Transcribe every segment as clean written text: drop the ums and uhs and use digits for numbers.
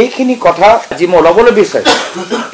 এইখিনি কথা আজি মই ওলাবলৈ বিচাৰিছো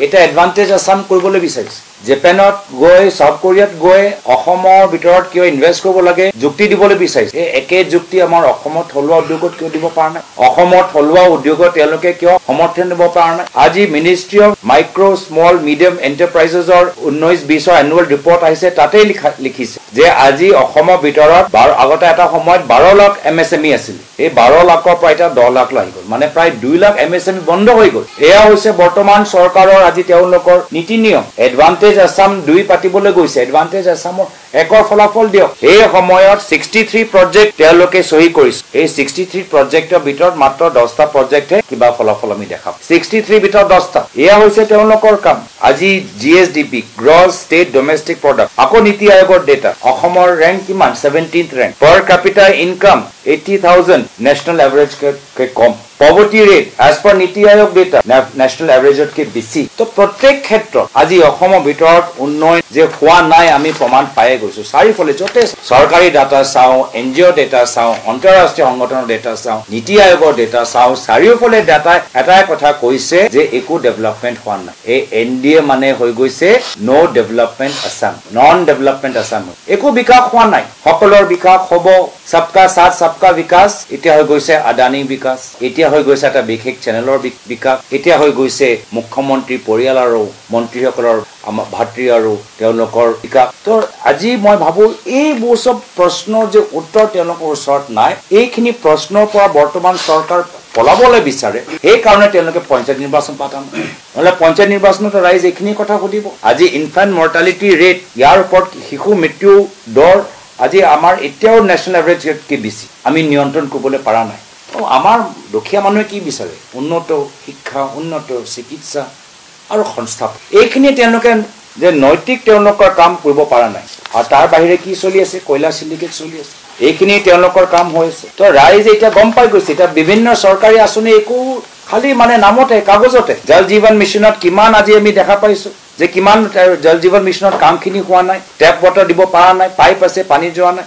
এটা এডভান্টেজ আসাম কৰিবলৈ বিচাৰিছো জাপানত গৈ সাউথ কোৰিয়াত গৈ অসমৰ ভিতৰত কিয় ইনভেষ্ট কৰিব লাগে যুক্তি দিবলৈ বিচাৰিছে এই একে যুক্তি আমাৰ অসমত থলুৱা উদ্যোগত কিয় দিব পৰা নাই অসমত থলুৱা উদ্যোগত তেওঁলোকে কিয় সমৰ্থন দিব পৰা নাই আজি ministry of micro small medium এন্টাৰপ্ৰাইজেছৰ 19-20 এনুৱেল ৰিপৰ্ট আহিছে তাতেই লিখিছে যে আজি অসমৰ ভিতৰত আগতে এটা সময়ত 12 লাখ এমএসএমই আছিল এই 12 লাখৰ পৰা এটা 10 লাখ লাগি গ'ল মানে প্ৰায় 2 লাখ এমএসএমই বন্ধ হৈ গ'ল এয়া হৈছে বৰ্তমান চৰকাৰৰ আজি তেওঁলোকৰ নীতি নিয়ম এডভান্টেজ আসাম 2 পাতিবলৈ গৈছে এডভান্টেজ আসামৰ একৰ ফলাফল দিয়ক এই সময়ত 63 প্ৰজেক্ট তেওঁলোকে সহি কৰিছে এই 63 প্ৰজেক্টৰ ভিতৰত মাত্ৰ 10টা প্ৰজেক্টে কিবা ফলাফল আমি দেখাম 63 ভিতৰত 10টা এয়া হৈছে তেওঁলোকৰ কাম আজি GSDP gross state domestic product আকৌ নীতি আয়োগৰ ডেটা অসমৰ ৰেংক কিমান 17th ৰেংক পাৰ ক্যাপিটা ইনকাম 80,000 নেশনাল এভাৰেজ কে কম poverty rate as per নীতি আয়োগ data national average কে বেছি তো প্ৰত্যেক ক্ষেত্ৰত আজি অসমৰ ভিতৰত উন্নয়ন যে হোৱা নাই আমি প্ৰমাণ পাই গৈছো চাৰিফলে যতে চৰকাৰী ডাটা চাও এনজিও ডাটা চাও অন্তৰাষ্ট্ৰীয় সংগঠনৰ ডাটা চাও নীতি আয়োগৰ ডাটা চাও চাৰিফলে ডাটা এটাই কথা কৈছে যে একো ডেভেলপমেন্ট হোৱা নাই এই এনডিএ মানে হৈ গৈছে no development Assam non development Assam একো বিকাশ হোৱা নাই সকলৰ বিকাশ হ'ব सबका साथ सबका विकास इतिया হৈ গৈছে আদানী বিকাশ ইতিয়া হৈ গৈছে এটা বিশেষ চ্যানেলৰ বিকাশ ইতিয়া হৈ গৈছে মুখ্যমন্ত্ৰী পৰিয়াল আৰু মন্ত্ৰীসকলৰ ভাতৃ আৰু তেওঁলোকৰ বিকাশ তো আজি মই ভাবো এই বসব প্ৰশ্নৰ যে উত্তৰ তেওঁলোকৰ ওচৰত নাই এইখিনি প্ৰশ্নৰ পৰা বৰ্তমান চৰকাৰ পলাবলৈ বিচাৰে এই কাৰণে তেওঁলোকে পঞ্চায়ত নিৰ্বাচন পাতা নহলে পঞ্চায়ত নিৰ্বাচনত ৰাইজ এইখিনি কথা সুধিব আজি ইনফ্যান্ট মৰ্টালিটি ৰেট ইয়াৰ ওপৰত শিশু মৃত্যু দৰ আজি আমাৰ এতিয়াও ন্যাশনাল এভাৰেজ কে বেছি আমি নিয়ন্ত্ৰণ কৰিবলৈ পৰা নাই আমাৰ দুখীয়া মানুহে কি বিচাৰে উন্নত শিক্ষা উন্নত চিকিৎসা আৰু সংস্থাপন এইখিনি তেওঁলোকে যে নৈতিক তেওঁলোকৰ কাম কৰিব পৰা নাই আৰু তাৰ বাহিৰে কি চলি আছে কয়লা সিন্ডিকেট চলি আছে এইখিনি তেওঁলোকৰ কাম হৈছে তো ৰাইজ এটা গম পাই গৈছে এটা বিভিন্ন চৰকাৰী আঁচনি একো খালি মানে নামতে কাগজতে জল জীবন মিছনত কিমান আজি আমি দেখা পাইছো যে কিমান জল জীবন মিছনত কামখিনি হোৱা নাই টেপ ওয়াটাৰ দিব পৰা নাই পাইপ আছে পানী যোৱা নাই